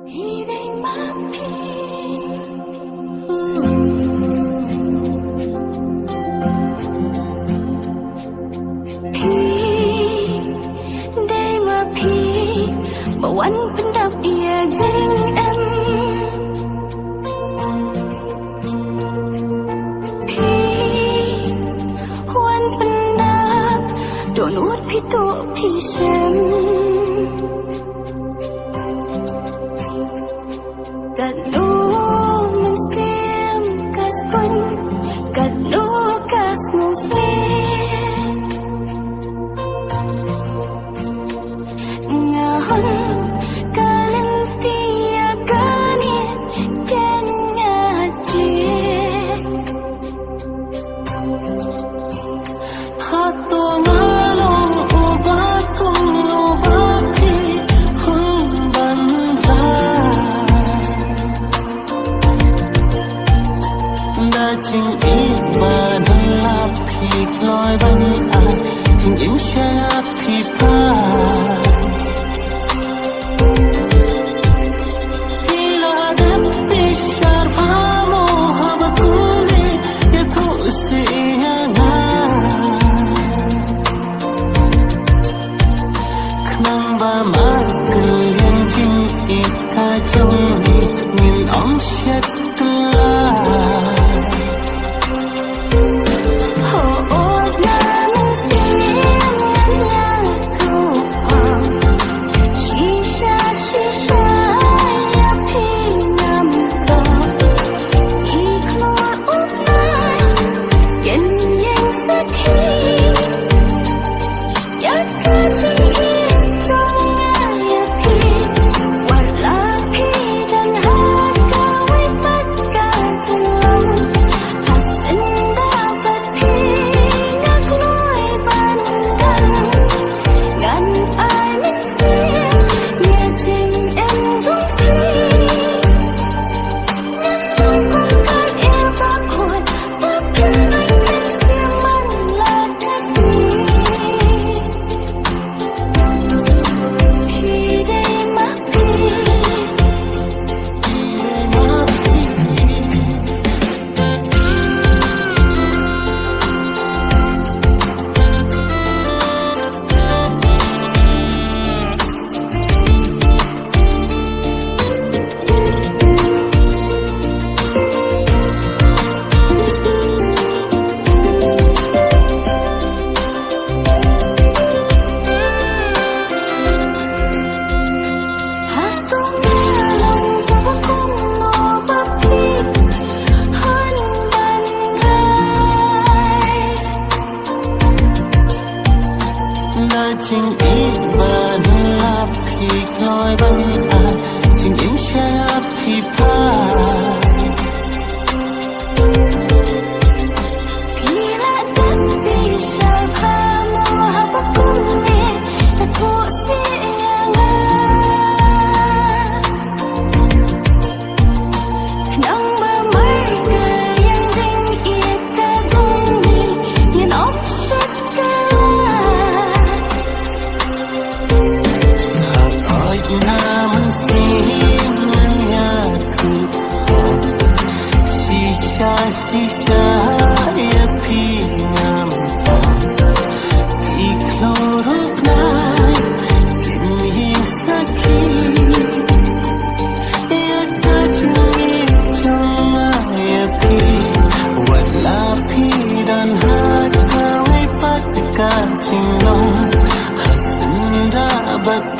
พี่ได้มาพี่ได้มาพี่เมื่อวันเป็นดับอย่าจริงวันเป็นดับโดนอวดพี่ตัวพี่แชมกัดดูมันเสียมกัสกุนกัดดูกัสมูสเมีงาหันกาลันตียากานิแกนงาจีฮัตโตงาลงอุบาคุมอุบาพีหุนบันราได้จึงอีมานันลาพีกลอยบันอาจึงอิ่มชาพีพาจึงอีมานันลาพีกลอยบันอาจึงอิ่มชาพีพาพี่ละดับปีชาพาโมหะปะกุมเนตะทุเสียงาขนมบะมารกะยังจริงอีกะจงนี้ยันอมชัดกะnamun sinanya ku sisa ya pinam ikloruk na kiming sakit ya kajungi junga ya pi wala pi dan hakawai patkan cinglong hasanda bat